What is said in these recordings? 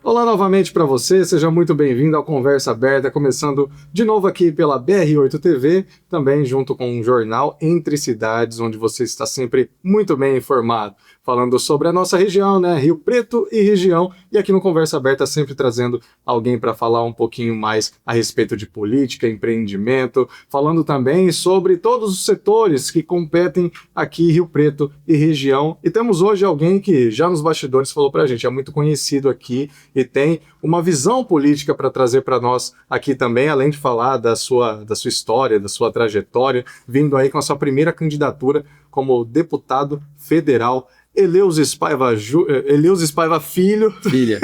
Olá novamente para você, seja muito bem-vindo ao Conversa Aberta, começando de novo aqui pela BR8 TV, também junto com um jornal Entre Cidades, onde você está sempre muito bem informado, falando sobre a nossa região, né, Rio Preto e região, e aqui no Conversa Aberta sempre trazendo alguém para falar um pouquinho mais a respeito de política, empreendimento, falando também sobre todos os setores que competem aqui Rio Preto e região, e temos hoje alguém que já nos bastidores falou para a gente, é muito conhecido aqui, e tem uma visão política para trazer para nós aqui também, além de falar da sua história, da sua trajetória, vindo aí com a sua primeira candidatura como deputado federal, Eleuzis Paiva Filho. Filha.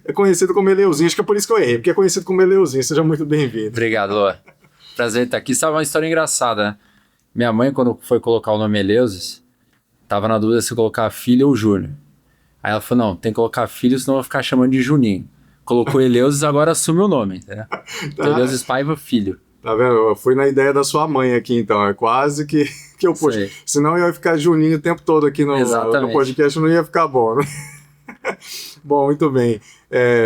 É conhecido como Eleuzinho, acho que é por isso que eu errei, porque é conhecido como Eleuzinho, seja muito bem-vindo. Obrigado, Lua. Prazer estar aqui. Sabe uma história engraçada, né? Minha mãe, quando foi colocar o nome Eleuzis, tava na dúvida se colocar Filho ou Júnior. Aí ela falou, não, tem que colocar Filho, senão eu vou ficar chamando de Juninho. Colocou Eleuzis, agora assume o nome, entendeu? Então, Eleuzis Paiva Filho. Tá vendo? Eu fui na ideia da sua mãe aqui, então. É quase que eu puxo. Senão eu ia ficar Juninho o tempo todo aqui no podcast, não ia ficar bom, né? Bom, muito bem.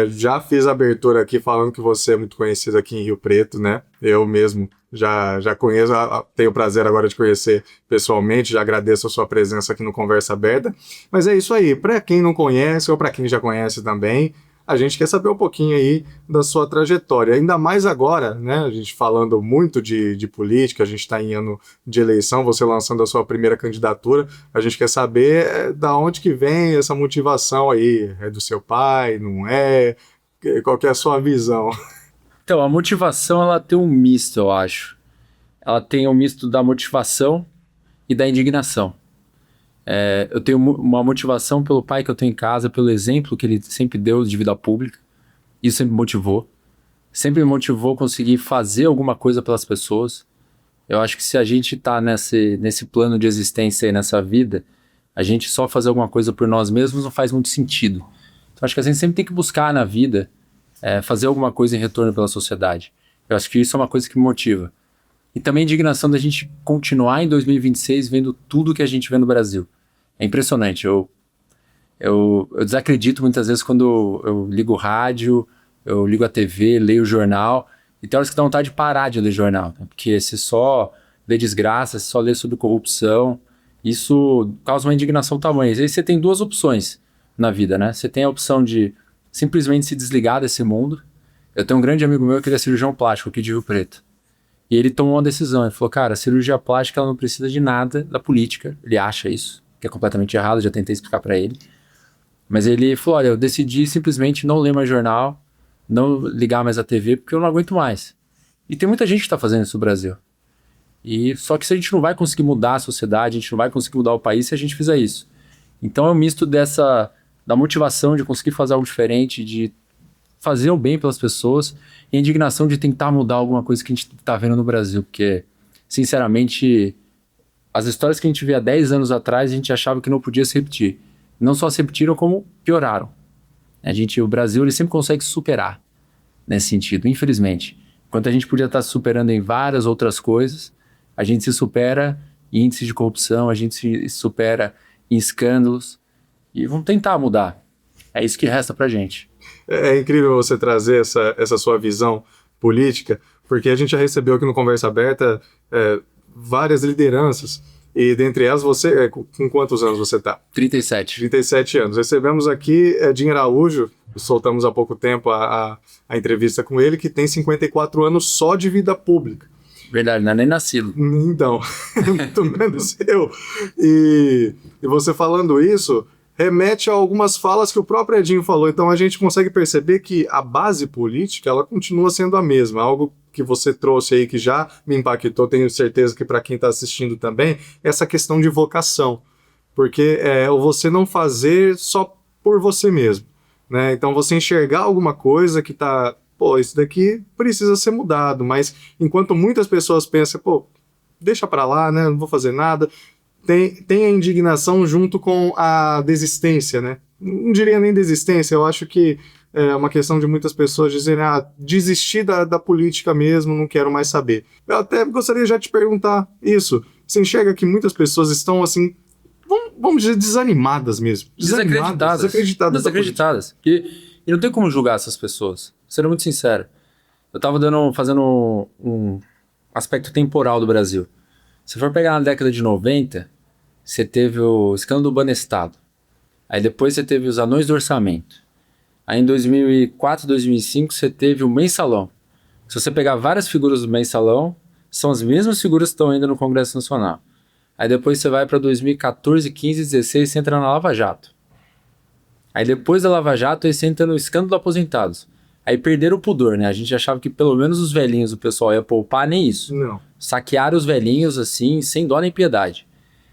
Já fiz a abertura aqui falando que você é muito conhecido aqui em Rio Preto, né? Eu mesmo já conheço, tenho o prazer agora de conhecer pessoalmente, já agradeço a sua presença aqui no Conversa Aberta. Mas é isso aí, para quem não conhece ou para quem já conhece também, a gente quer saber um pouquinho aí da sua trajetória, ainda mais agora, né, a gente falando muito de política, a gente está em ano de eleição, você lançando a sua primeira candidatura, a gente quer saber da onde que vem essa motivação aí, é do seu pai, não é? Qual que é a sua visão? Então, a motivação, ela tem um misto, eu acho. Ela tem um misto da motivação e da indignação. Eu tenho uma motivação pelo pai que eu tenho em casa, pelo exemplo que ele sempre deu de vida pública. Isso sempre me motivou. Sempre me motivou a conseguir fazer alguma coisa pelas pessoas. Eu acho que se a gente tá nesse plano de existência aí, nessa vida, a gente só fazer alguma coisa por nós mesmos não faz muito sentido. Então, acho que a gente sempre tem que buscar na vida fazer alguma coisa em retorno pela sociedade. Eu acho que isso é uma coisa que me motiva. E também a indignação da gente continuar em 2026 vendo tudo que a gente vê no Brasil. É impressionante. Eu desacredito muitas vezes quando eu ligo o rádio, eu ligo a TV, leio o jornal, e tem horas que dá vontade de parar de ler jornal, né? Porque se só lê desgraça, se só lê sobre corrupção, isso causa uma indignação tamanha. E aí você tem duas opções na vida, né? Você tem a opção de simplesmente se desligar desse mundo. Eu tenho um grande amigo meu que ele é cirurgião plástico aqui de Rio Preto. E ele tomou uma decisão, ele falou, cara, a cirurgia plástica ela não precisa de nada da política, ele acha isso, que é completamente errado, já tentei explicar pra ele. Mas ele falou, olha, eu decidi simplesmente não ler mais jornal, não ligar mais a TV, porque eu não aguento mais. E tem muita gente que tá fazendo isso no Brasil. E só que se a gente não vai conseguir mudar a sociedade, a gente não vai conseguir mudar o país se a gente fizer isso. Então é um misto da motivação de conseguir fazer algo diferente, de fazer o bem pelas pessoas e a indignação de tentar mudar alguma coisa que a gente tá vendo no Brasil, porque, sinceramente, as histórias que a gente via 10 anos atrás, a gente achava que não podia se repetir. Não só se repetiram, como pioraram. O Brasil, ele sempre consegue superar nesse sentido, infelizmente. Enquanto a gente podia estar se superando em várias outras coisas, a gente se supera em índices de corrupção, a gente se supera em escândalos, e vamos tentar mudar. É isso que resta pra gente. É incrível você trazer essa sua visão política, porque a gente já recebeu aqui no Conversa Aberta várias lideranças, e dentre elas você, com quantos anos você está? 37. 37 anos. Recebemos aqui Dinho Araújo, soltamos há pouco tempo a entrevista com ele, que tem 54 anos só de vida pública. Verdade, não é nem nascido. Então, muito menos eu. E você falando isso remete a algumas falas que o próprio Edinho falou. Então a gente consegue perceber que a base política ela continua sendo a mesma. Algo que você trouxe aí que já me impactou, tenho certeza que para quem está assistindo também, essa questão de vocação. Porque você não fazer só por você mesmo, né? Então você enxergar alguma coisa que está, isso daqui precisa ser mudado, mas enquanto muitas pessoas pensam, deixa para lá, né? Não vou fazer nada. Tem a indignação junto com a desistência, né? Não diria nem desistência, eu acho que é uma questão de muitas pessoas dizerem, desistir da política mesmo, não quero mais saber. Eu até gostaria já de te perguntar isso. Você enxerga que muitas pessoas estão, assim, vamos dizer, desanimadas mesmo. Desacreditadas. Desacreditadas. Porque E não tem como julgar essas pessoas, sendo muito sincero. Eu tava fazendo um aspecto temporal do Brasil. Se for pegar na década de 90, você teve o escândalo do Banestado. Aí depois você teve os anões do orçamento. Aí em 2004, 2005, você teve o mensalão. Se você pegar várias figuras do mensalão, são as mesmas figuras que estão ainda no Congresso Nacional. Aí depois você vai para 2014, 15, 16, você entra na Lava Jato. Aí depois da Lava Jato, aí você entra no escândalo dos aposentados. Aí perderam o pudor, né? A gente achava que pelo menos os velhinhos o pessoal ia poupar, nem isso. Não. Saquearam os velhinhos, assim, sem dó nem piedade.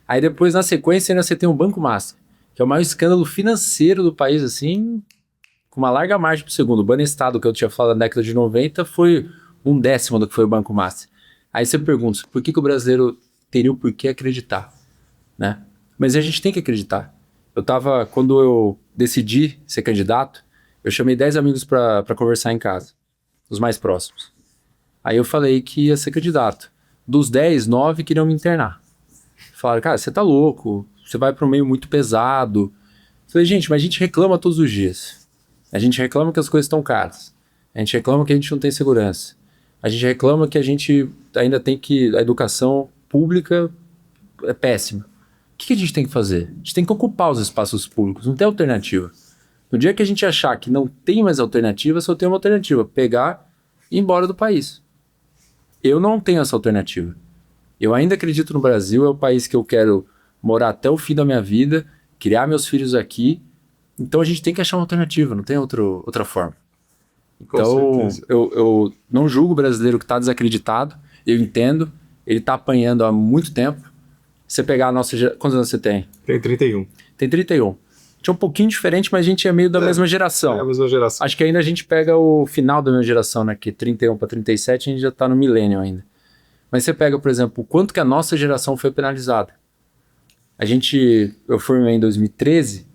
Aí depois, na sequência, ainda você tem o Banco Master, que é o maior escândalo financeiro do país, assim, com uma larga margem pro segundo. O Banestado, que eu tinha falado na década de 90, foi 1/10 do que foi o Banco Master. Aí você pergunta, por que o brasileiro teria o porquê acreditar, né? Mas a gente tem que acreditar. Quando eu decidi ser candidato, eu chamei 10 amigos para conversar em casa, os mais próximos. Aí eu falei que ia ser candidato. Dos 10, 9 queriam me internar. Falaram, cara, você tá louco, você vai para um meio muito pesado. Eu falei, gente, mas a gente reclama todos os dias. A gente reclama que as coisas estão caras. A gente reclama que a gente não tem segurança. A gente reclama que a gente ainda tem a educação pública é péssima. O que a gente tem que fazer? A gente tem que ocupar os espaços públicos, não tem alternativa. No dia que a gente achar que não tem mais alternativa, só tem uma alternativa, pegar e ir embora do país. Eu não tenho essa alternativa. Eu ainda acredito no Brasil, é o país que eu quero morar até o fim da minha vida, criar meus filhos aqui. Então a gente tem que achar uma alternativa, não tem outra forma. Então eu não julgo o brasileiro que está desacreditado, eu entendo, ele está apanhando há muito tempo. Você pegar a nossa geração... Quantos anos você tem? Tem 31. Tem 31. A gente é um pouquinho diferente, mas a gente é meio da mesma geração. É a mesma geração. Acho que ainda a gente pega o final da minha geração, né? Que 31 para 37 a gente já tá no milênio ainda. Mas você pega, por exemplo, o quanto que a nossa geração foi penalizada. Eu formei em 2013.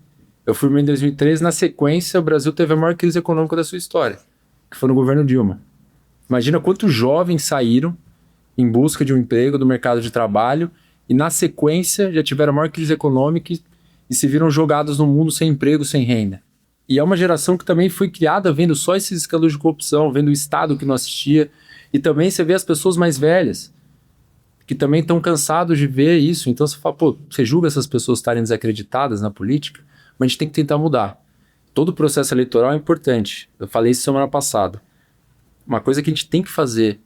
Na sequência, o Brasil teve a maior crise econômica da sua história, que foi no governo Dilma. Imagina quantos jovens saíram em busca de um emprego do mercado de trabalho e na sequência já tiveram a maior crise econômica e se viram jogados no mundo sem emprego, sem renda. E é uma geração que também foi criada vendo só esses escândalos de corrupção, vendo o Estado que não assistia. E também você vê as pessoas mais velhas, que também estão cansados de ver isso. Então você fala, você julga essas pessoas estarem desacreditadas na política, mas a gente tem que tentar mudar. Todo o processo eleitoral é importante. Eu falei isso semana passada. Uma coisa que a gente tem que fazer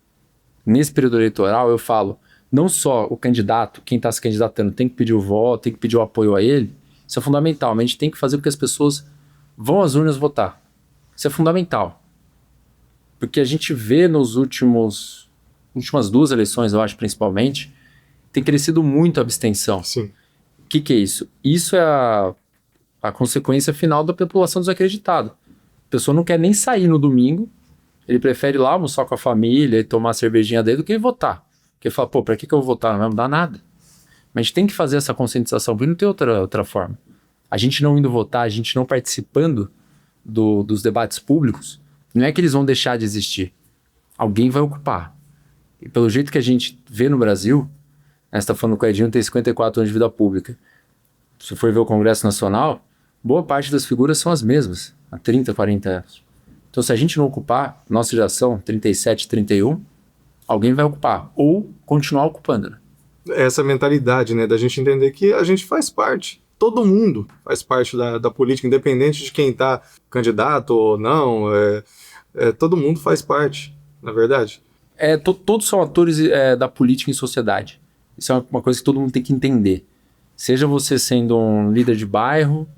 nesse período eleitoral, eu falo, não só o candidato, quem está se candidatando, tem que pedir o voto, tem que pedir o apoio a ele. Isso é fundamental, mas a gente tem que fazer com que as pessoas vão às urnas votar. Isso é fundamental. Porque a gente vê nas últimas 2 eleições, eu acho, principalmente, tem crescido muito a abstenção. Sim. O que é isso? Isso é a consequência final da população desacreditada. A pessoa não quer nem sair no domingo, ele prefere ir lá almoçar com a família e tomar a cervejinha dele do que votar. Porque ele fala, pra que eu vou votar? Não vai mudar nada. Mas a gente tem que fazer essa conscientização, porque não tem outra forma. A gente não indo votar, a gente não participando dos debates públicos, não é que eles vão deixar de existir. Alguém vai ocupar. E pelo jeito que a gente vê no Brasil, né, você está falando que o Edinho tem 54 anos de vida pública. Se for ver o Congresso Nacional, boa parte das figuras são as mesmas, há 30, 40 anos. Então se a gente não ocupar, nossa geração, 37, 31, alguém vai ocupar, ou continuar ocupando, né? Essa mentalidade, né, da gente entender que a gente faz parte. Todo mundo faz parte da política, independente de quem está candidato ou não. Todo mundo faz parte, na verdade. Todos são atores da política em sociedade. Isso é uma coisa que todo mundo tem que entender. Seja você sendo um líder de bairro,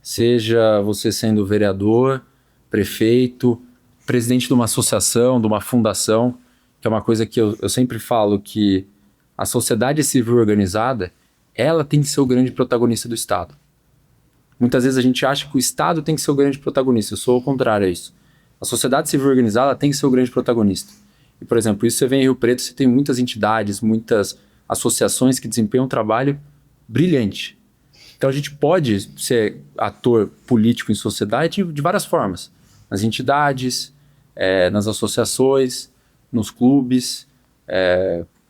seja você sendo vereador, prefeito, presidente de uma associação, de uma fundação, que é uma coisa que eu sempre falo que a sociedade civil organizada, ela tem que ser o grande protagonista do Estado. Muitas vezes a gente acha que o Estado tem que ser o grande protagonista. Eu sou o contrário a isso. A sociedade civil organizada tem que ser o grande protagonista. E, por exemplo, isso você vê em Rio Preto, você tem muitas entidades, muitas associações que desempenham um trabalho brilhante. Então a gente pode ser ator político em sociedade de várias formas. Nas entidades, nas associações, nos clubes,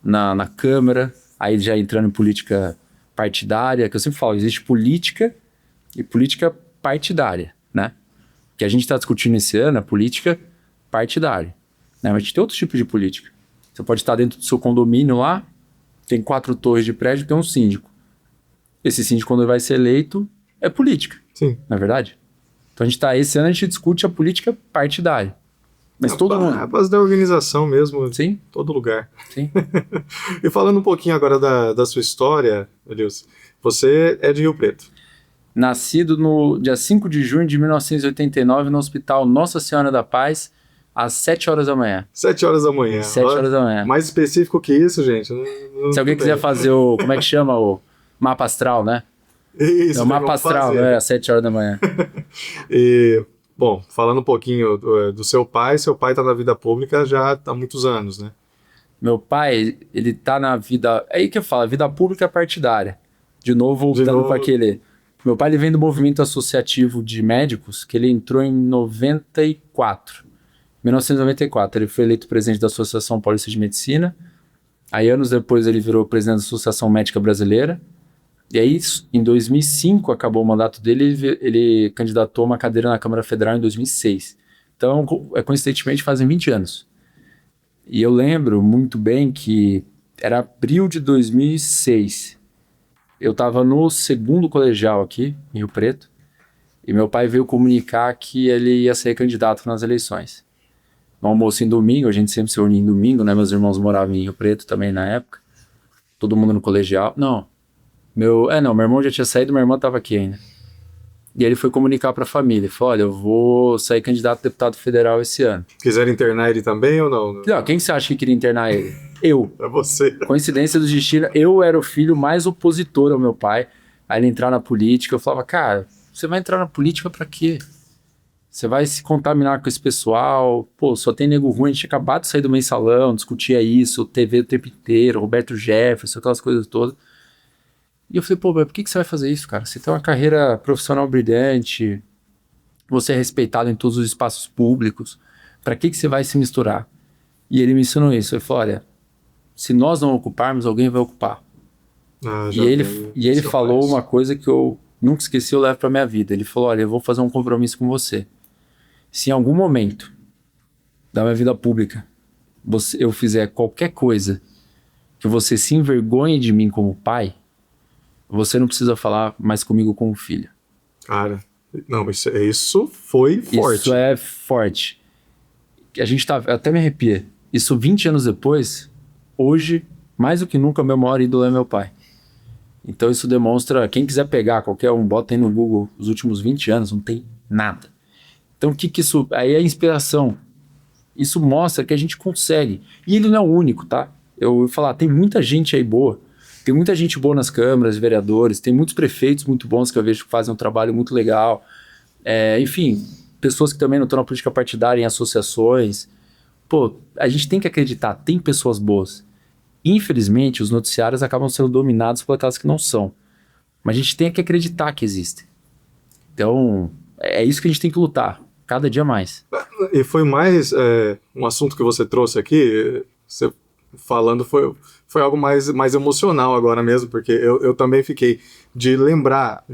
na Câmara, aí já entrando em política partidária, que eu sempre falo, existe política e política partidária, né? que a gente está discutindo esse ano é política partidária. Né? Mas a gente tem outros tipos de política. Você pode estar dentro do seu condomínio lá, tem 4 torres de prédio, tem um síndico. Esse síndico, quando ele vai ser eleito, é política. Sim. Não é verdade? Então esse ano a gente discute a política partidária. Mas todo mundo. A base da organização mesmo. Sim. Em todo lugar. Sim. E falando um pouquinho agora da sua história, Elius, você é de Rio Preto. Nascido no dia 5 de junho de 1989 no Hospital Nossa Senhora da Paz, às 7 horas da manhã. 7 horas da manhã. 7 horas da manhã. Mais específico que isso, gente. Se alguém quiser fazer o... Como é que chama? O mapa astral, né? Isso, é o mapa astral, né? Às 7 horas da manhã. E, bom, falando um pouquinho do seu pai tá na vida pública já há muitos anos, né? Meu pai, ele tá na vida... É aí que eu falo, vida pública partidária. De novo, voltando para aquele... Meu pai, ele vem do movimento associativo de médicos, que ele entrou em 1994. Ele foi eleito presidente da Associação Paulista de Medicina. Aí, anos depois, ele virou presidente da Associação Médica Brasileira. E aí, em 2005, acabou o mandato dele, ele candidatou a uma cadeira na Câmara Federal em 2006. Então, coincidentemente, fazem 20 anos. E eu lembro muito bem que era abril de 2006. Eu estava no 2º colegial aqui, em Rio Preto, e meu pai veio comunicar que ele ia ser candidato nas eleições. No almoço em domingo, a gente sempre se reunia em domingo, né? Meus irmãos moravam em Rio Preto também na época. Todo mundo no colegial. Meu irmão já tinha saído, minha irmã estava aqui ainda. E ele foi comunicar para a família. Ele falou, olha, eu vou sair candidato a deputado federal esse ano. Quiseram internar ele também ou não? Não, quem você acha que queria internar ele? Eu. É você. Coincidência do destino, eu era o filho mais opositor ao meu pai a ele entrar na política. Eu falava, cara, você vai entrar na política pra quê? Você vai se contaminar com esse pessoal, pô, só tem nego ruim, a gente tinha acabado de sair do mensalão, discutia isso, TV o tempo inteiro, Roberto Jefferson, aquelas coisas todas. E eu falei, pô, mas por que você vai fazer isso, cara? Você tem uma carreira profissional brilhante, você é respeitado em todos os espaços públicos, pra que você vai se misturar? E ele me ensinou isso, ele falou, olha, se nós não ocuparmos, alguém vai ocupar. E ele falou uma coisa que eu nunca esqueci, eu levo pra minha vida. Ele falou, olha, eu vou fazer um compromisso com você. Se em algum momento da minha vida pública eu fizer qualquer coisa que você se envergonhe de mim como pai, você não precisa falar mais comigo como filho. Cara, não, isso foi forte. Isso é forte. A gente tá, até me arrepia. Isso 20 anos depois, hoje, mais do que nunca, meu maior ídolo é meu pai. Então isso demonstra, quem quiser pegar, qualquer um, bota aí no Google os últimos 20 anos, não tem nada. Então o que isso, aí é inspiração. Isso mostra que a gente consegue. E ele não é o único, tá? Eu vou falar, tem muita gente aí boa. Tem muita gente boa nas câmaras, vereadores, tem muitos prefeitos muito bons que eu vejo que fazem um trabalho muito legal. Enfim, pessoas que também não estão na política partidária, em associações. Pô, a gente tem que acreditar, tem pessoas boas. Infelizmente, os noticiários acabam sendo dominados por aquelas que não são. Mas a gente tem que acreditar que existem. Então, é isso que a gente tem que lutar, cada dia mais. E foi mais um assunto que você trouxe aqui, você falando, foi algo mais emocional agora mesmo, porque eu também fiquei de lembrar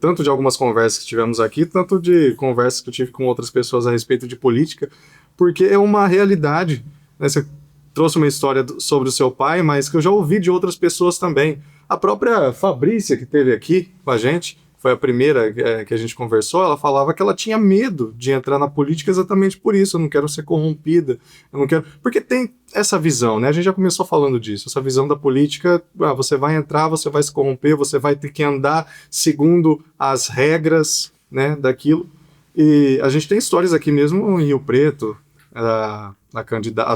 tanto de algumas conversas que tivemos aqui, tanto de conversas que eu tive com outras pessoas a respeito de política, porque é uma realidade, né? Você trouxe uma história sobre o seu pai, mas que eu já ouvi de outras pessoas também. A própria Fabrícia, que esteve aqui com a gente, foi a primeira que a gente conversou, ela falava que ela tinha medo de entrar na política exatamente por isso. Eu não quero ser corrompida, eu não quero... Porque tem essa visão, né? A gente já começou falando disso, essa visão da política, você vai entrar, você vai se corromper, você vai ter que andar segundo as regras, né, daquilo. E a gente tem histórias aqui mesmo em Rio Preto, a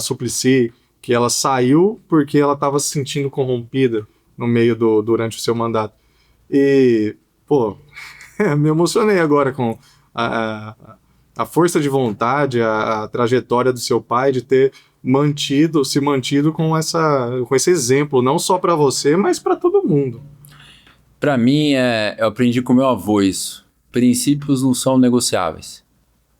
Suplicy, que ela saiu porque ela estava se sentindo corrompida durante o seu mandato. E, pô, me emocionei agora com a força de vontade, a trajetória do seu pai de ter se mantido com esse exemplo, não só para você, mas para todo mundo. Para mim, eu aprendi com meu avô isso. Princípios não são negociáveis.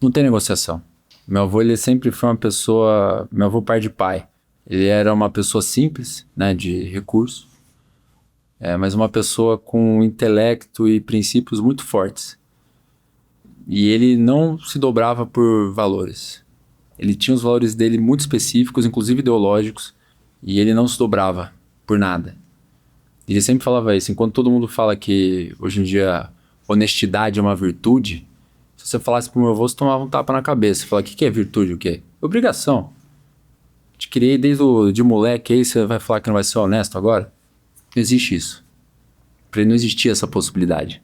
Não tem negociação. Meu avô, ele sempre foi uma pessoa... Meu avô, pai de pai. Ele era uma pessoa simples, né, de recurso, mas uma pessoa com intelecto e princípios muito fortes. E ele não se dobrava por valores. Ele tinha os valores dele muito específicos, inclusive ideológicos, e ele não se dobrava por nada. Ele sempre falava isso. Enquanto todo mundo fala que hoje em dia honestidade é uma virtude, se você falasse pro meu avô, você tomava um tapa na cabeça. Fala, o que é virtude? O quê? Obrigação. Te criei de moleque, aí você vai falar que não vai ser honesto agora? Não existe isso. Para ele não existia essa possibilidade.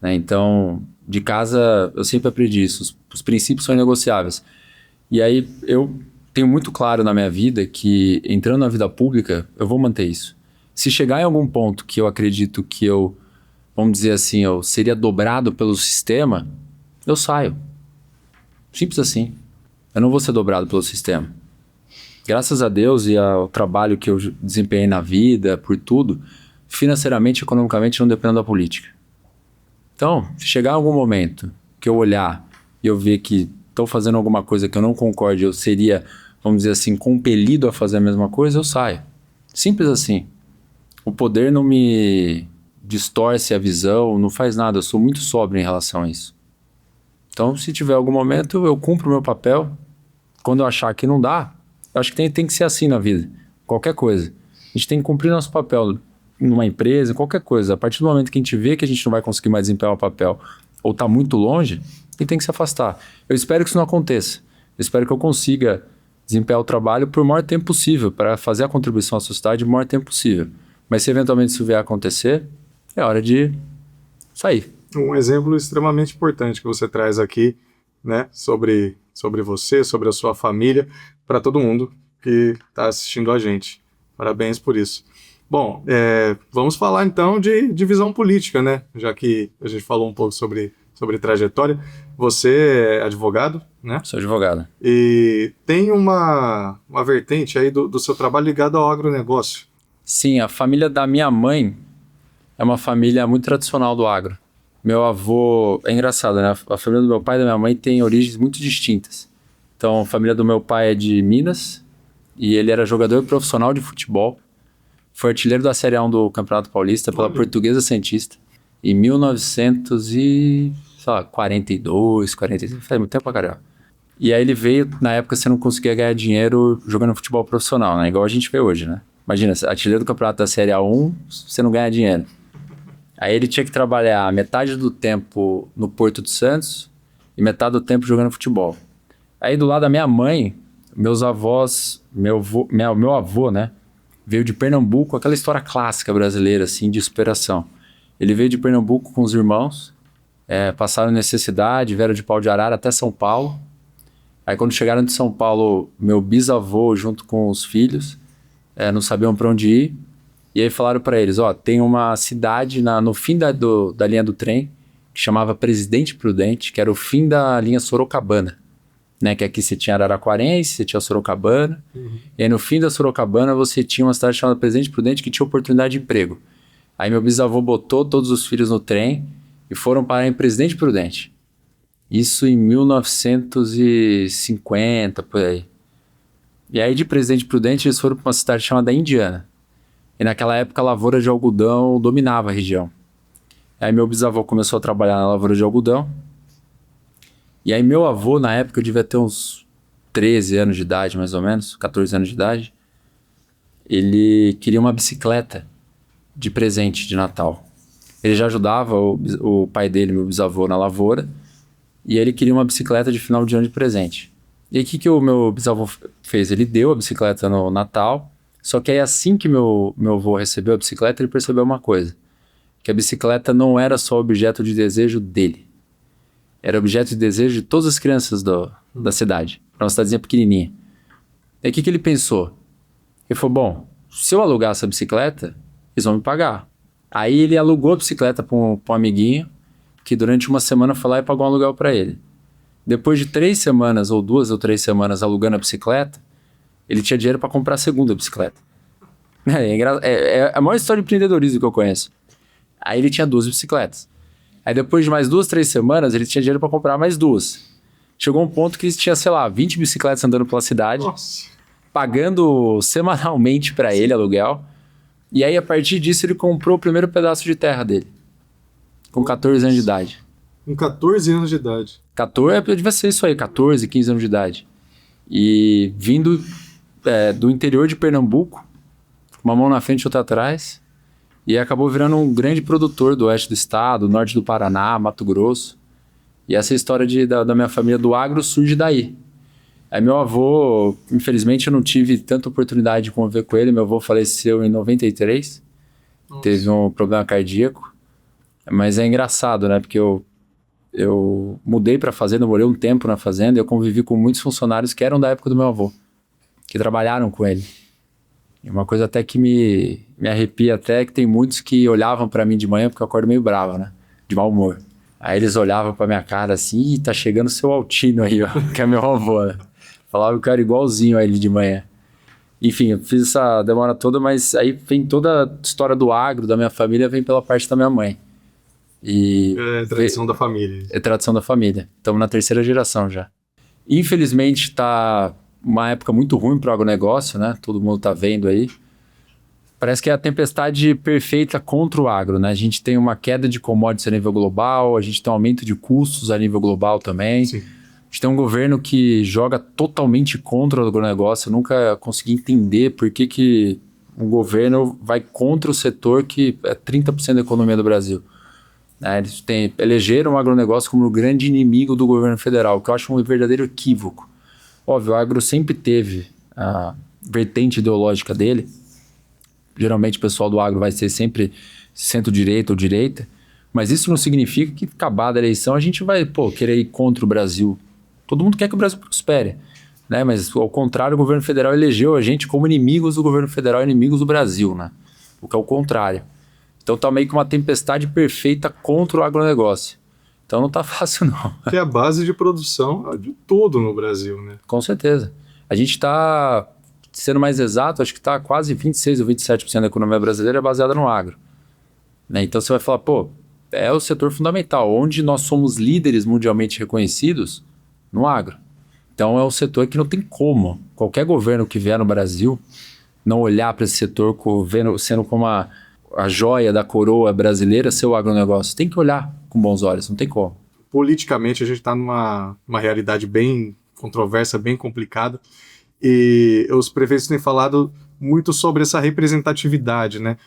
Né? Então, de casa, eu sempre aprendi isso. Os princípios são inegociáveis. E aí, eu tenho muito claro na minha vida que, entrando na vida pública, eu vou manter isso. Se chegar em algum ponto que eu acredito que eu, vamos dizer assim, eu seria dobrado pelo sistema, eu saio. Simples assim. Eu não vou ser dobrado pelo sistema. Graças a Deus e ao trabalho que eu desempenhei na vida, por tudo, financeiramente e economicamente não dependo da política. Então, se chegar algum momento que eu olhar e eu ver que estou fazendo alguma coisa que eu não concorde, eu seria, vamos dizer assim, compelido a fazer a mesma coisa, eu saio. Simples assim. O poder não me distorce a visão, não faz nada, eu sou muito sóbrio em relação a isso. Então, se tiver algum momento, eu cumpro o meu papel. Quando eu achar que não dá, eu acho que tem que ser assim na vida. Qualquer coisa. A gente tem que cumprir nosso papel numa empresa, qualquer coisa. A partir do momento que a gente vê que a gente não vai conseguir mais desempenhar o papel ou está muito longe, ele tem que se afastar. Eu espero que isso não aconteça. Eu espero que eu consiga desempenhar o trabalho por o maior tempo possível, para fazer a contribuição à sociedade o maior tempo possível. Mas se eventualmente isso vier a acontecer, é hora de sair. Um exemplo extremamente importante que você traz aqui, né, sobre você, sobre a sua família, para todo mundo que está assistindo a gente. Parabéns por isso. Bom, vamos falar então de divisão política, né? Já que a gente falou um pouco sobre trajetória. Você é advogado, né? Sou advogado. E tem uma vertente aí do seu trabalho ligado ao agronegócio. Sim, a família da minha mãe é uma família muito tradicional do agro. Meu avô, é engraçado, né? A família do meu pai e da minha mãe tem origens muito distintas. Então, a família do meu pai é de Minas e ele era jogador profissional de futebol. Foi artilheiro da Série A1 do Campeonato Paulista pela Portuguesa Santista em 1942, 43, faz muito tempo pra caramba. E aí ele veio, na época você não conseguia ganhar dinheiro jogando futebol profissional, né? Igual a gente vê hoje, né? Imagina, artilheiro do Campeonato da Série A1, você não ganha dinheiro. Aí ele tinha que trabalhar metade do tempo no Porto de Santos e metade do tempo jogando futebol. Aí do lado da minha mãe, meus avós, meu avô, né? Veio de Pernambuco, aquela história clássica brasileira, assim, de superação. Ele veio de Pernambuco com os irmãos, passaram necessidade, vieram de Pau de Arara até São Paulo. Aí quando chegaram de São Paulo, meu bisavô junto com os filhos, não sabiam para onde ir. E aí falaram para eles, tem uma cidade no fim da linha do trem, que chamava Presidente Prudente, que era o fim da linha Sorocabana. Né, que aqui você tinha Araraquarense, você tinha Sorocabana, e aí no fim da Sorocabana você tinha uma cidade chamada Presidente Prudente que tinha oportunidade de emprego. Aí meu bisavô botou todos os filhos no trem e foram parar em Presidente Prudente. Isso em 1950, por aí. E aí de Presidente Prudente eles foram para uma cidade chamada Indiana. E naquela época a lavoura de algodão dominava a região. Aí meu bisavô começou a trabalhar na lavoura de algodão. E aí meu avô, na época, eu devia ter uns 13 anos de idade, mais ou menos, 14 anos de idade. Ele queria uma bicicleta de presente de Natal. Ele já ajudava o pai dele, meu bisavô, na lavoura. E ele queria uma bicicleta de final de ano de presente. E aí o que o meu bisavô fez? Ele deu a bicicleta no Natal. Só que aí assim que meu avô recebeu a bicicleta, ele percebeu uma coisa. Que a bicicleta não era só objeto de desejo dele. Era objeto de desejo de todas as crianças da cidade. Era uma cidadezinha pequenininha. E aí o que ele pensou? Ele falou, bom, se eu alugar essa bicicleta, eles vão me pagar. Aí ele alugou a bicicleta para um amiguinho, que durante uma semana foi lá e pagou um aluguel para ele. Depois de 3 semanas, ou 2 ou 3 semanas alugando a bicicleta, ele tinha dinheiro para comprar a segunda bicicleta. É a maior história de empreendedorismo que eu conheço. Aí ele tinha 2 bicicletas. Aí depois de mais 2, 3 semanas, ele tinha dinheiro para comprar mais 2. Chegou um ponto que tinha, 20 bicicletas andando pela cidade. Nossa. Pagando semanalmente para ele aluguel. E aí, a partir disso, ele comprou o primeiro pedaço de terra dele. Com 14 anos de idade. Com 14 anos de idade. 14, devia ser isso aí, 14, 15 anos de idade. E vindo do interior de Pernambuco, uma mão na frente e outra atrás, e acabou virando um grande produtor do oeste do estado, norte do Paraná, Mato Grosso. E essa história da minha família do agro surge daí. Aí meu avô, infelizmente eu não tive tanta oportunidade de conviver com ele, meu avô faleceu em 93, Nossa. Teve um problema cardíaco, mas é engraçado, né, porque eu mudei para a fazenda, eu morei um tempo na fazenda e eu convivi com muitos funcionários que eram da época do meu avô, que trabalharam com ele. E uma coisa até que me arrepia até, que tem muitos que olhavam para mim de manhã, porque eu acordo meio bravo, né, de mau humor. Aí eles olhavam pra minha cara assim, tá chegando o seu Altino aí, ó, que é meu avô, né? Falava que eu era igualzinho a ele de manhã. Enfim, eu fiz essa demora toda, mas aí vem toda a história do agro, da minha família, vem pela parte da minha mãe. É tradição da família. É tradição da família. Estamos na terceira geração já. Infelizmente, tá uma época muito ruim pro agronegócio, né? Todo mundo tá vendo aí. Parece que é a tempestade perfeita contra o agro, né? A gente tem uma queda de commodities a nível global, a gente tem um aumento de custos a nível global também. Sim. A gente tem um governo que joga totalmente contra o agronegócio. Eu nunca consegui entender por que um governo vai contra o setor que é 30% da economia do Brasil. Eles elegeram o agronegócio como o grande inimigo do governo federal, que eu acho um verdadeiro equívoco. Óbvio, o agro sempre teve a vertente ideológica dele. Geralmente o pessoal do agro vai ser sempre centro-direita ou direita, mas isso não significa que, acabada a eleição, a gente vai querer ir contra o Brasil. Todo mundo quer que o Brasil prospere, né? Mas, ao contrário, o governo federal elegeu a gente como inimigos do governo federal, inimigos do Brasil, né? O que é o contrário. Então tá meio que uma tempestade perfeita contra o agronegócio. Então não tá fácil, não. Que é a base de produção de tudo no Brasil, né? Com certeza. A gente tá, sendo mais exato, acho que tá quase 26% ou 27% da economia brasileira baseada no agro. Né? Então você vai falar, é o setor fundamental, onde nós somos líderes mundialmente reconhecidos no agro. Então é um setor que não tem como qualquer governo que vier no Brasil não olhar para esse setor sendo como a joia da coroa brasileira, ser o agronegócio. Tem que olhar com bons olhos, não tem como. Politicamente a gente está numa realidade bem controversa, bem complicada, e os prefeitos têm falado muito sobre essa representatividade, né?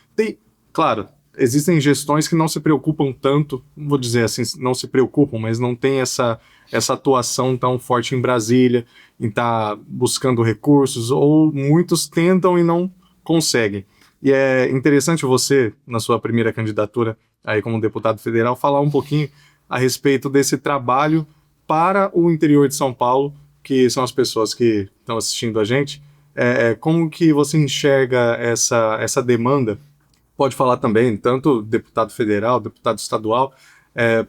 Claro, existem gestões que não se preocupam tanto, não vou dizer assim, não se preocupam, mas não tem essa atuação tão forte em Brasília, em estar buscando recursos, ou muitos tentam e não conseguem. E é interessante você, na sua primeira candidatura aí como deputado federal, falar um pouquinho a respeito desse trabalho para o interior de São Paulo, que são as pessoas que estão assistindo a gente. Como que você enxerga essa demanda? Pode falar também, tanto deputado federal, deputado estadual,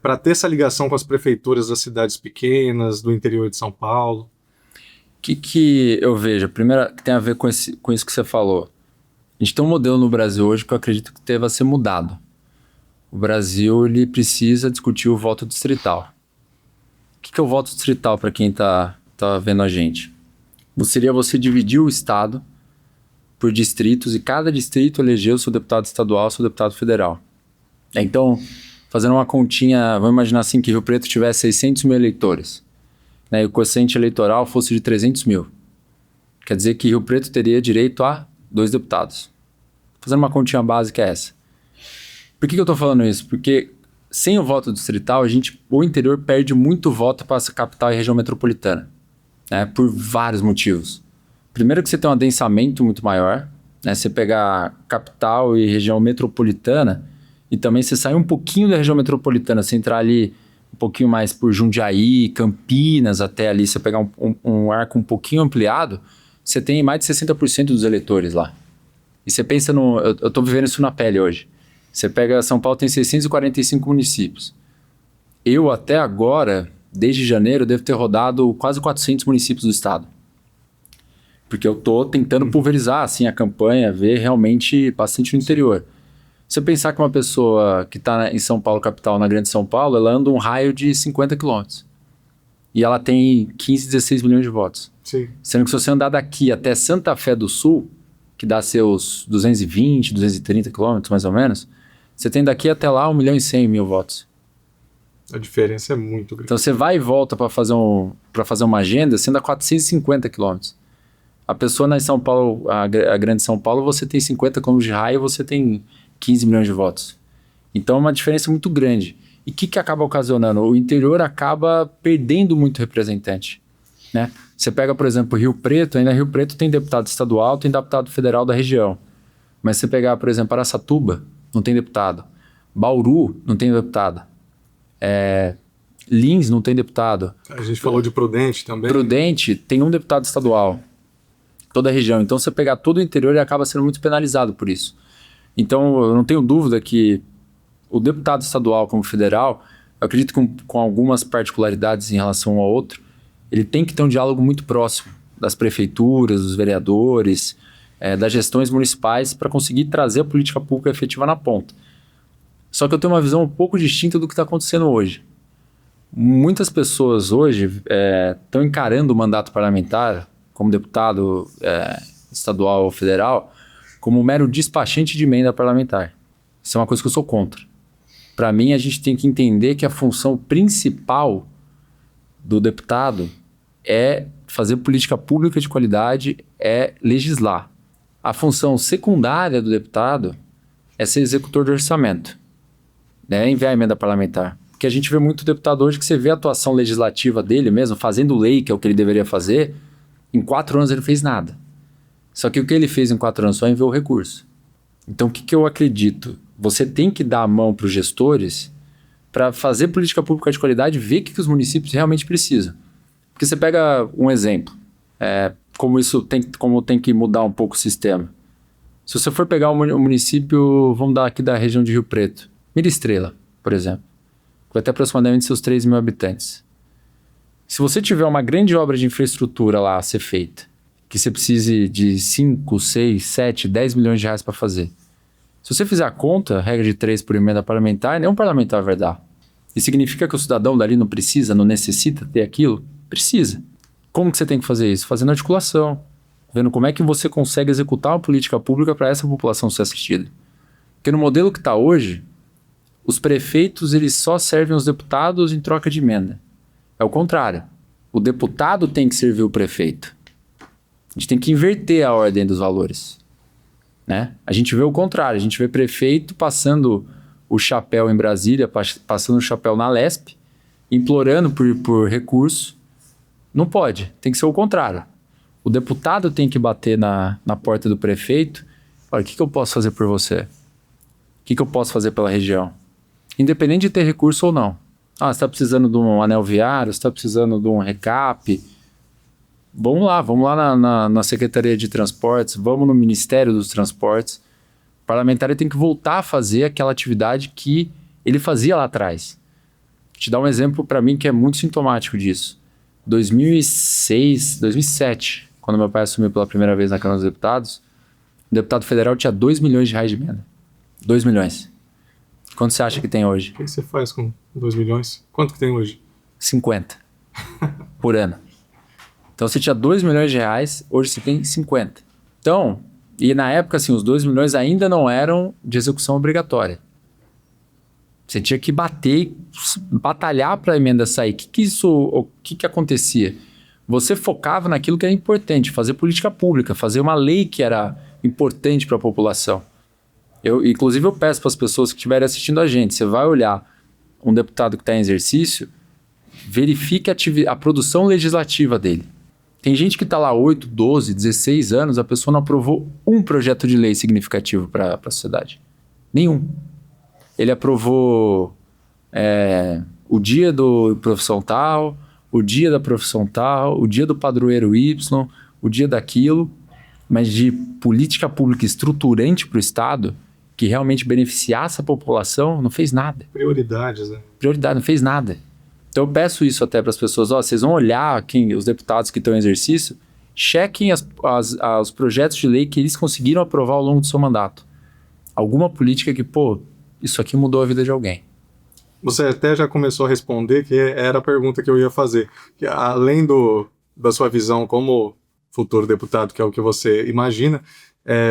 para ter essa ligação com as prefeituras das cidades pequenas, do interior de São Paulo. O que eu vejo? Primeiro, que tem a ver com isso que você falou. A gente tem um modelo no Brasil hoje que eu acredito que deva ser mudado. O Brasil ele precisa discutir o voto distrital. O que é o voto distrital para quem está vendo a gente? Seria você dividir o estado por distritos e cada distrito eleger o seu deputado estadual, o seu deputado federal. Então, fazendo uma continha, vamos imaginar assim que Rio Preto tivesse 600 mil eleitores, né, e o quociente eleitoral fosse de 300 mil. Quer dizer que Rio Preto teria direito a 2 deputados. Fazendo uma continha básica é essa. Por que eu estou falando isso? Porque sem o voto distrital, o interior perde muito voto para a capital e região metropolitana, né, por vários motivos. Primeiro que você tem um adensamento muito maior, né, você pegar capital e região metropolitana, e também você sai um pouquinho da região metropolitana, você entrar ali um pouquinho mais por Jundiaí, Campinas, até ali, você pegar um arco um pouquinho ampliado, você tem mais de 60% dos eleitores lá. E você pensa eu estou vivendo isso na pele hoje. Você pega São Paulo, tem 645 municípios. Eu até agora, desde janeiro, devo ter rodado quase 400 municípios do estado. Porque eu estou tentando pulverizar assim, a campanha, ver realmente bastante no interior. Se você pensar que uma pessoa que está em São Paulo, capital, na Grande São Paulo, ela anda um raio de 50 quilômetros. E ela tem 15, 16 milhões de votos. Sim. Sendo que se você andar daqui até Santa Fé do Sul, que dá seus 220, 230 quilômetros mais ou menos, você tem daqui até lá 1.100.000 votos. A diferença é muito grande. Então você vai e volta para fazer uma agenda, você anda 450 quilômetros. A pessoa na São Paulo, a grande São Paulo, você tem 50 quilômetros de raio, você tem 15 milhões de votos. Então é uma diferença muito grande. E o que acaba ocasionando? O interior acaba perdendo muito representante, né? Você pega, por exemplo, Rio Preto, ainda Rio Preto tem deputado estadual, tem deputado federal da região. Mas se você pegar, por exemplo, Araçatuba, não tem deputado. Bauru, não tem deputado. Lins, não tem deputado. A gente falou de Prudente também. Prudente tem um deputado estadual. Toda a região. Então, você pegar todo o interior, ele acaba sendo muito penalizado por isso. Então, eu não tenho dúvida que o deputado estadual como federal, eu acredito que com algumas particularidades em relação um ao outro, ele tem que ter um diálogo muito próximo das prefeituras, dos vereadores, das gestões municipais para conseguir trazer a política pública efetiva na ponta. Só que eu tenho uma visão um pouco distinta do que está acontecendo hoje. Muitas pessoas hoje estão encarando o mandato parlamentar como deputado estadual ou federal como um mero despachante de emenda parlamentar. Isso é uma coisa que eu sou contra. Para mim, a gente tem que entender que a função principal do deputado é fazer política pública de qualidade, é legislar. A função secundária do deputado é ser executor do orçamento, né? Enviar emenda parlamentar. Porque a gente vê muito deputado hoje que você vê a atuação legislativa dele mesmo, fazendo lei, que é o que ele deveria fazer, em 4 anos ele não fez nada. Só que o que ele fez em 4 anos só enviou o recurso. Então o que eu acredito? Você tem que dar a mão para os gestores para fazer política pública de qualidade e ver o que os municípios realmente precisam. Porque você pega um exemplo, como tem que mudar um pouco o sistema. Se você for pegar um município, vamos dar aqui da região de Rio Preto, Mira Estrela, por exemplo, que vai ter aproximadamente seus 3 mil habitantes. Se você tiver uma grande obra de infraestrutura lá a ser feita, que você precise de 5, 6, 7, 10 milhões de reais para fazer, se você fizer a conta, regra de 3 por emenda parlamentar, nenhum parlamentar vai dar. E significa que o cidadão dali não precisa, não necessita ter aquilo? Precisa. Como que você tem que fazer isso? Fazendo articulação, vendo como é que você consegue executar uma política pública para essa população ser assistida. Porque no modelo que está hoje, os prefeitos eles só servem os deputados em troca de emenda. É o contrário. O deputado tem que servir o prefeito. A gente tem que inverter a ordem dos valores, né? A gente vê o contrário. A gente vê prefeito passando o chapéu em Brasília, passando o chapéu na Lesp, implorando por recurso. Não pode. Tem que ser o contrário. O deputado tem que bater na porta do prefeito. Olha, o que eu posso fazer por você? O que eu posso fazer pela região? Independente de ter recurso ou não. Você está precisando de um anel viário, você está precisando de um recap. Vamos lá na Secretaria de Transportes, vamos no Ministério dos Transportes. O parlamentar tem que voltar a fazer aquela atividade que ele fazia lá atrás. Vou te dar um exemplo para mim que é muito sintomático disso. 2007, quando meu pai assumiu pela primeira vez na Câmara dos Deputados, o deputado federal tinha 2 milhões de reais de emenda. 2 milhões. Quanto você acha que tem hoje? O que você faz com 2 milhões? Quanto que tem hoje? 50 por ano. Então você tinha 2 milhões de reais, hoje você tem 50. Então, e na época assim, os 2 milhões ainda não eram de execução obrigatória. Você tinha que batalhar para a emenda sair. O que acontecia? Você focava naquilo que era importante, fazer política pública, fazer uma lei que era importante para a população. Inclusive eu peço para as pessoas que estiverem assistindo a gente, você vai olhar um deputado que está em exercício, verifique a produção legislativa dele. Tem gente que está lá 8, 12, 16 anos, a pessoa não aprovou um projeto de lei significativo para a sociedade. Nenhum. Ele aprovou o dia do profissão tal, o dia da profissão tal, o dia do padroeiro Y, o dia daquilo, mas de política pública estruturante para o Estado, que realmente beneficiasse a população, não fez nada. Prioridades, né? Prioridade, não fez nada. Então eu peço isso até para as pessoas, vocês vão olhar os deputados que estão em exercício, chequem os projetos de lei que eles conseguiram aprovar ao longo do seu mandato. Alguma política que, isso aqui mudou a vida de alguém. Você até já começou a responder, que era a pergunta que eu ia fazer. Que além da sua visão como futuro deputado, que é o que você imagina,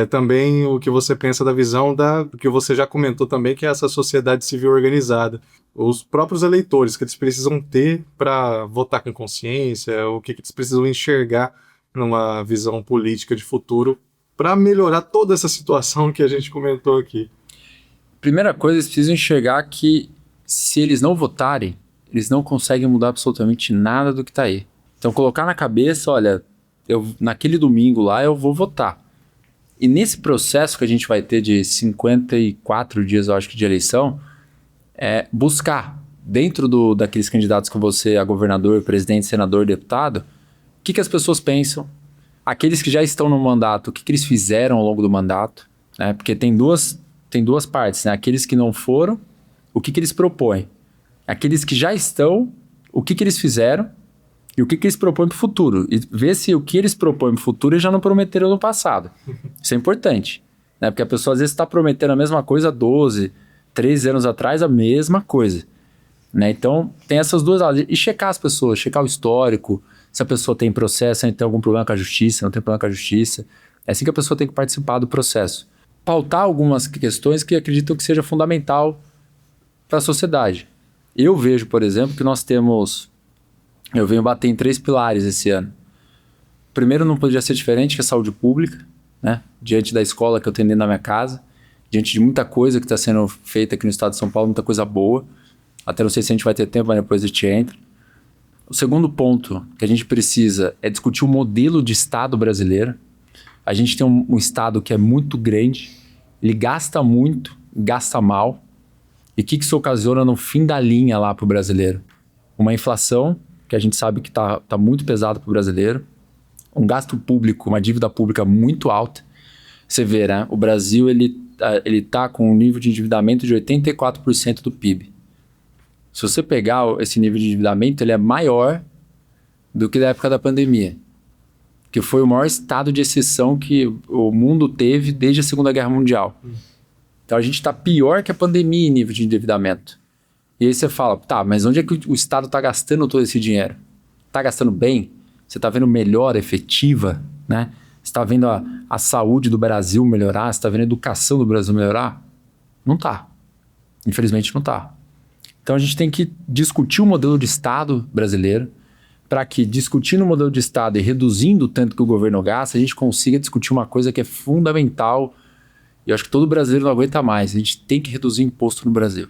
também o que você pensa da visão que você já comentou também, que é essa sociedade civil organizada. os próprios eleitores, que eles precisam ter para votar com consciência, o que eles precisam enxergar numa visão política de futuro para melhorar toda essa situação que a gente comentou aqui. Primeira coisa, eles precisam enxergar que se eles não votarem, eles não conseguem mudar absolutamente nada do que está aí. Então colocar na cabeça, olha, naquele domingo lá eu vou votar. E nesse processo que a gente vai ter de 54 dias, eu acho que de eleição, buscar dentro daqueles candidatos que você é governador, presidente, senador, deputado, o que as pessoas pensam, aqueles que já estão no mandato, o que eles fizeram ao longo do mandato, né? Porque tem duas partes, né? Aqueles que não foram, o que eles propõem. Aqueles que já estão, o que eles fizeram e o que eles propõem para o futuro. E ver se o que eles propõem para o futuro eles já não prometeram no passado. Isso é importante, né? Porque a pessoa às vezes está prometendo a mesma coisa há 12, 13 anos atrás, a mesma coisa, né? Então, tem essas duas áreas. E checar as pessoas, checar o histórico, se a pessoa tem processo, se tem algum problema com a justiça, não tem problema com a justiça. É assim que a pessoa tem que participar do processo. Pautar algumas questões que acreditam que seja fundamental para a sociedade. Eu vejo, por exemplo, que eu venho bater em 3 pilares esse ano. Primeiro, não podia ser diferente que a saúde pública, né? Diante da escola que eu tenho dentro da minha casa, diante de muita coisa que está sendo feita aqui no estado de São Paulo, muita coisa boa. Até não sei se a gente vai ter tempo, mas depois a gente entra. O segundo ponto que a gente precisa é discutir o modelo de estado brasileiro. A gente tem um estado que é muito grande, ele gasta muito, gasta mal. E o que isso ocasiona no fim da linha lá para o brasileiro? Uma inflação, que a gente sabe que tá muito pesado para o brasileiro. Um gasto público, uma dívida pública muito alta. Você vê, né? O Brasil ele tá com um nível de endividamento de 84% do PIB. Se você pegar esse nível de endividamento, ele é maior do que da época da pandemia, que foi o maior estado de exceção que o mundo teve desde a Segunda Guerra Mundial. Então a gente está pior que a pandemia em nível de endividamento. E aí você fala, tá, mas onde é que o Estado está gastando todo esse dinheiro? Está gastando bem? Você está vendo melhora efetiva, né? Você está vendo a saúde do Brasil melhorar? Você está vendo a educação do Brasil melhorar? Não está. Infelizmente não está. Então a gente tem que discutir o modelo de Estado brasileiro para que, discutindo o modelo de Estado e reduzindo o tanto que o governo gasta, a gente consiga discutir uma coisa que é fundamental. E eu acho que todo brasileiro não aguenta mais. A gente tem que reduzir imposto no Brasil.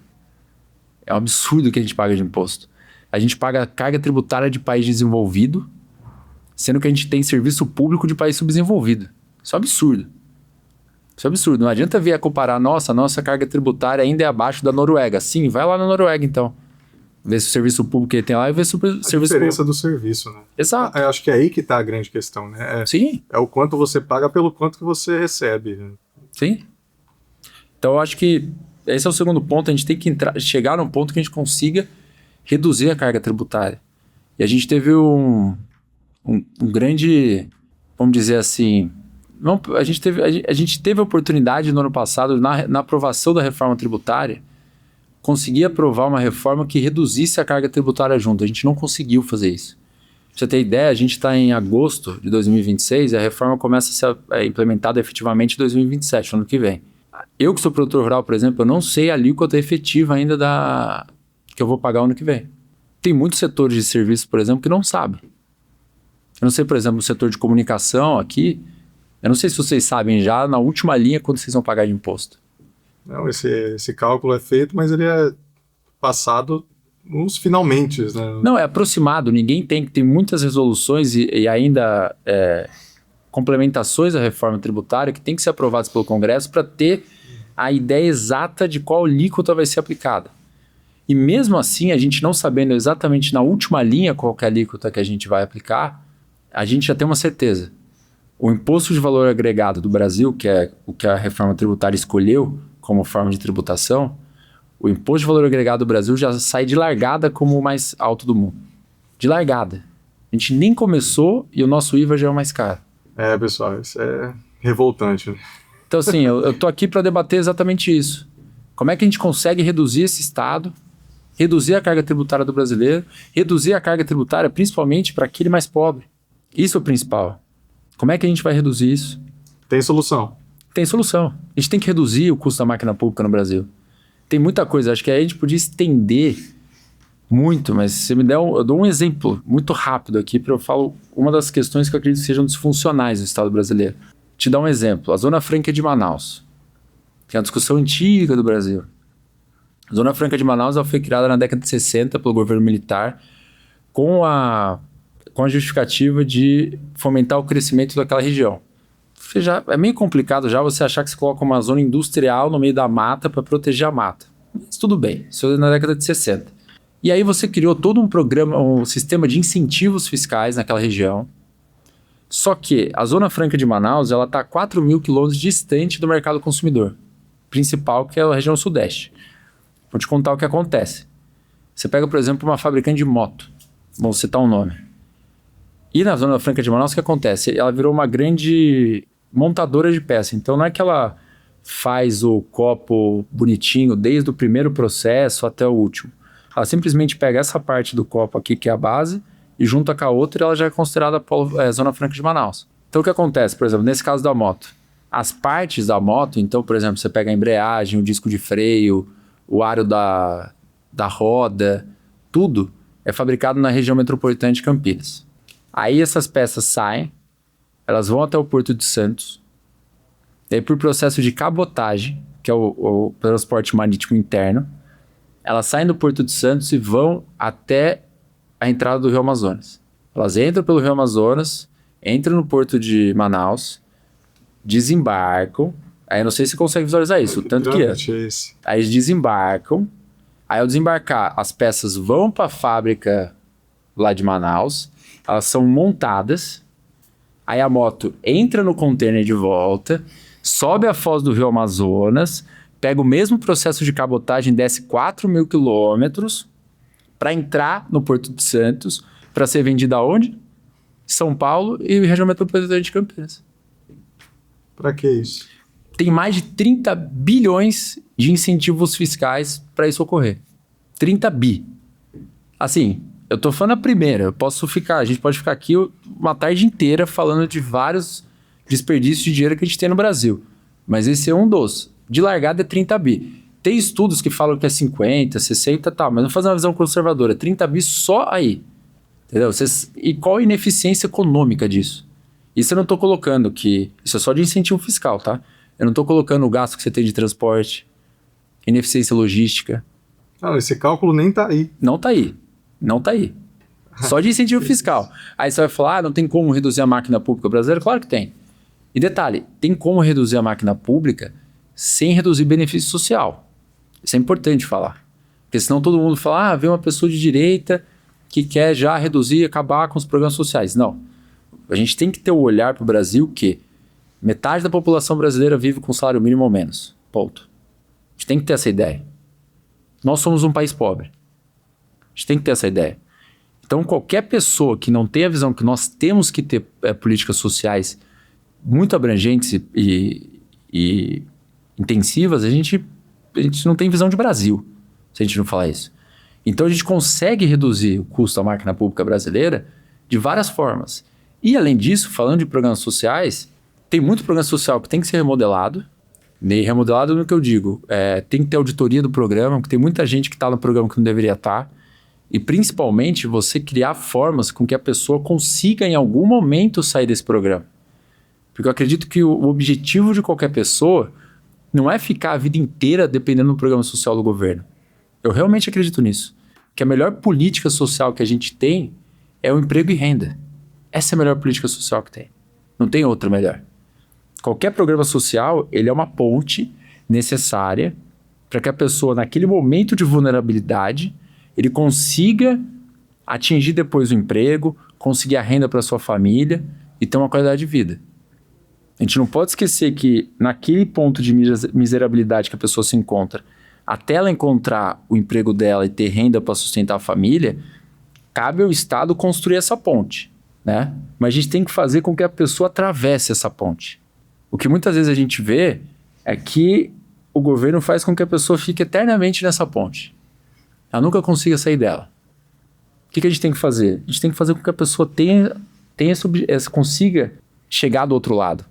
É um absurdo o que a gente paga de imposto. A gente paga carga tributária de país desenvolvido, sendo que a gente tem serviço público de país subdesenvolvido. Isso é um absurdo. Isso é um absurdo. Não adianta vir a comparar, nossa carga tributária ainda é abaixo da Noruega. Sim, vai lá na Noruega então. Vê se o serviço público que ele tem lá e vê se o serviço público. A diferença do serviço, né? Exato. Eu acho que é aí que está a grande questão, né? Sim. É o quanto você paga pelo quanto que você recebe. Né? Sim. Então eu acho que esse é o segundo ponto. A gente tem que chegar num ponto que a gente consiga reduzir a carga tributária. E a gente teve um grande, vamos dizer assim, a gente teve a oportunidade no ano passado, na aprovação da reforma tributária, conseguir aprovar uma reforma que reduzisse a carga tributária junto. A gente não conseguiu fazer isso. Pra você ter ideia, a gente está em agosto de 2026 e a reforma começa a ser implementada efetivamente em 2027, ano que vem. Eu que sou produtor rural, por exemplo, eu não sei a alíquota efetiva ainda que eu vou pagar ano que vem. Tem muitos setores de serviço, por exemplo, que não sabem. Eu não sei, por exemplo, o setor de comunicação aqui, eu não sei se vocês sabem já na última linha quando vocês vão pagar de imposto. Não, esse cálculo é feito, mas ele é passado nos finalmente, né? Não, é aproximado, ninguém tem muitas resoluções e ainda complementações à reforma tributária que tem que ser aprovadas pelo Congresso para ter a ideia exata de qual alíquota vai ser aplicada. E mesmo assim, a gente não sabendo exatamente na última linha qual que é a alíquota que a gente vai aplicar, a gente já tem uma certeza. O imposto de valor agregado do Brasil, que é o que a reforma tributária escolheu como forma de tributação, o imposto de valor agregado do Brasil já sai de largada como o mais alto do mundo. De largada. A gente nem começou e o nosso IVA já é o mais caro. Pessoal, isso é revoltante. Né? Então, assim, eu tô aqui para debater exatamente isso. Como é que a gente consegue reduzir esse Estado, reduzir a carga tributária do brasileiro, reduzir a carga tributária principalmente para aquele mais pobre. Isso é o principal. Como é que a gente vai reduzir isso? Tem solução. Tem solução. A gente tem que reduzir o custo da máquina pública no Brasil. tem muita coisa. Acho que a gente podia estender muito, mas se me der eu dou um exemplo muito rápido aqui para eu falar uma das questões que eu acredito que sejam disfuncionais no Estado brasileiro. Te dar um exemplo. A Zona Franca de Manaus, que é uma discussão antiga do Brasil. A Zona Franca de Manaus ela foi criada na década de 60 pelo governo militar com a justificativa de fomentar o crescimento daquela região. Já é meio complicado já você achar que você coloca uma zona industrial no meio da mata para proteger a mata. Mas tudo bem, isso é na década de 60. E aí você criou todo um programa, um sistema de incentivos fiscais naquela região. Só que a Zona Franca de Manaus ela está a 4.000 quilômetros distante do mercado consumidor principal, que é a região sudeste. Vou te contar o que acontece. Você pega, por exemplo, uma fabricante de moto. Vou citar um nome. E na Zona Franca de Manaus, o que acontece? Ela virou uma grande montadora de peça. Então não é que ela faz o copo bonitinho desde o primeiro processo até o último. Ela simplesmente pega essa parte do copo aqui, que é a base, e junta com a outra e ela já é considerada Zona Franca de Manaus. Então o que acontece, por exemplo, nesse caso da moto? As partes da moto, então, por exemplo, você pega a embreagem, o disco de freio, o aro da roda, tudo é fabricado na região metropolitana de Campinas. Aí essas peças saem, elas vão até o Porto de Santos, e aí por processo de cabotagem, que é o transporte marítimo interno, elas saem do Porto de Santos e vão até a entrada do Rio Amazonas. Elas entram pelo Rio Amazonas, entram no Porto de Manaus, desembarcam, aí eu não sei se você consegue visualizar isso, tanto que é. Aí eles desembarcam, aí ao desembarcar as peças vão para a fábrica lá de Manaus, elas são montadas, aí a moto entra no container de volta, sobe a foz do Rio Amazonas, pega o mesmo processo de cabotagem, desce 4.000 quilômetros para entrar no Porto de Santos, para ser vendida aonde? São Paulo e região metropolitana de Campinas. Para que isso? Tem mais de 30 bilhões de incentivos fiscais para isso ocorrer. 30 bi. Assim, eu tô falando a primeira, a gente pode ficar aqui uma tarde inteira falando de vários desperdícios de dinheiro que a gente tem no Brasil. Mas esse é um dos. De largada é 30 bi. Tem estudos que falam que é 50, 60 e tal, mas vamos fazer uma visão conservadora. 30 bi só aí. Entendeu? E qual a ineficiência econômica disso? Isso eu não tô colocando que... Isso é só de incentivo fiscal, tá? Eu não tô colocando o gasto que você tem de transporte, ineficiência logística. Não, esse cálculo nem tá aí. Não tá aí. Não tá aí. Só de incentivo fiscal. Aí você vai falar, não tem como reduzir a máquina pública brasileira? Claro que tem. E detalhe, tem como reduzir a máquina pública sem reduzir benefício social. Isso é importante falar. Porque senão todo mundo fala, vem uma pessoa de direita que quer já reduzir e acabar com os programas sociais. Não. A gente tem que ter o olhar para o Brasil que metade da população brasileira vive com salário mínimo ou menos. Ponto. A gente tem que ter essa ideia. Nós somos um país pobre. A gente tem que ter essa ideia. Então, qualquer pessoa que não tenha a visão que nós temos que ter políticas sociais muito abrangentes e intensivas, a gente não tem visão de Brasil, se a gente não falar isso. Então, a gente consegue reduzir o custo da máquina pública brasileira de várias formas. E, além disso, falando de programas sociais, tem muito programa social que tem que ser remodelado. E remodelado no que eu digo, tem que ter auditoria do programa, porque tem muita gente que está no programa que não deveria estar. E, principalmente, você criar formas com que a pessoa consiga, em algum momento, sair desse programa. Porque eu acredito que o objetivo de qualquer pessoa não é ficar a vida inteira dependendo do programa social do governo. Eu realmente acredito nisso. Que a melhor política social que a gente tem é o emprego e renda. Essa é a melhor política social que tem. Não tem outra melhor. Qualquer programa social, ele é uma ponte necessária para que a pessoa, naquele momento de vulnerabilidade, ele consiga atingir depois o emprego, conseguir a renda para sua família e ter uma qualidade de vida. A gente não pode esquecer que naquele ponto de miserabilidade que a pessoa se encontra, até ela encontrar o emprego dela e ter renda para sustentar a família, cabe ao Estado construir essa ponte, né? Mas a gente tem que fazer com que a pessoa atravesse essa ponte. O que muitas vezes a gente vê é que o governo faz com que a pessoa fique eternamente nessa ponte. Ela nunca consiga sair dela. O que a gente tem que fazer? A gente tem que fazer com que a pessoa consiga chegar do outro lado.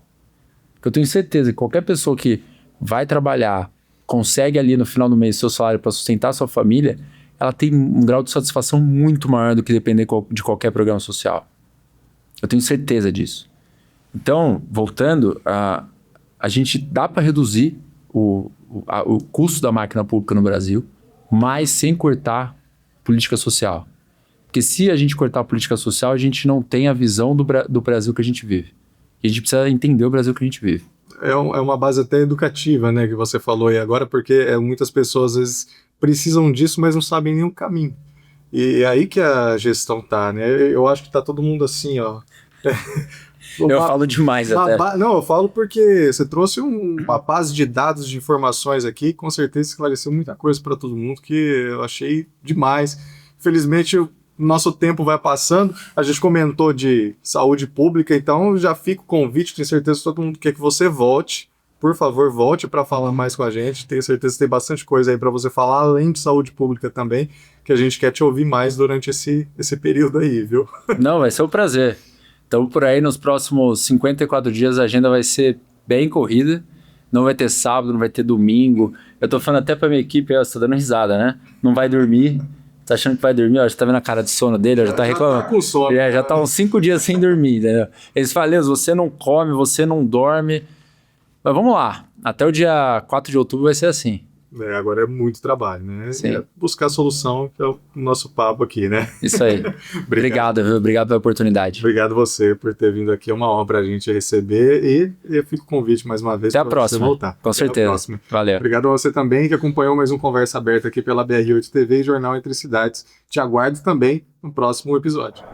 Porque eu tenho certeza que qualquer pessoa que vai trabalhar, consegue ali no final do mês seu salário para sustentar a sua família, ela tem um grau de satisfação muito maior do que depender de qualquer programa social. Eu tenho certeza disso. Então, voltando, a gente dá para reduzir o custo da máquina pública no Brasil, mas sem cortar política social. Porque se a gente cortar a política social, a gente não tem a visão do Brasil que a gente vive. E a gente precisa entender o Brasil que a gente vive. É uma base até educativa, né, que você falou aí agora, porque muitas pessoas às vezes precisam disso, mas não sabem nem o caminho. E é aí que a gestão tá, né? Eu acho que tá todo mundo assim, ó. Eu falo demais até. Não, eu falo porque você trouxe uma base de dados, de informações aqui, com certeza esclareceu muita coisa para todo mundo, que eu achei demais. Infelizmente, o nosso tempo vai passando, a gente comentou de saúde pública, então já fica o convite, tenho certeza que todo mundo quer que você volte. Por favor, volte para falar mais com a gente. Tenho certeza que tem bastante coisa aí para você falar, além de saúde pública também, que a gente quer te ouvir mais durante esse período aí, viu? Não, vai ser um prazer. Então, por aí, nos próximos 54 dias, a agenda vai ser bem corrida. Não vai ter sábado, não vai ter domingo. Eu tô falando até pra minha equipe, você tá dando risada, né? Não vai dormir. Tá achando que vai dormir? Ó, já tá vendo a cara de sono dele, ó, já tá reclamando. Tá com sono. Já tá uns 5 dias sem dormir, entendeu? Eles falam, Leus, você não come, você não dorme. Mas vamos lá. Até o dia 4 de outubro vai ser assim. Agora é muito trabalho, né? Sim. É buscar solução, que é o nosso papo aqui, né? Isso aí. Obrigado, viu? Obrigado pela oportunidade. Obrigado você por ter vindo aqui. É uma honra pra gente receber e eu fico com o convite mais uma vez. Até a próxima. Você voltar. Com certeza. A próxima. Valeu. Obrigado a você também que acompanhou mais um Conversa Aberta aqui pela BR8 TV e Jornal Entre Cidades. Te aguardo também no próximo episódio.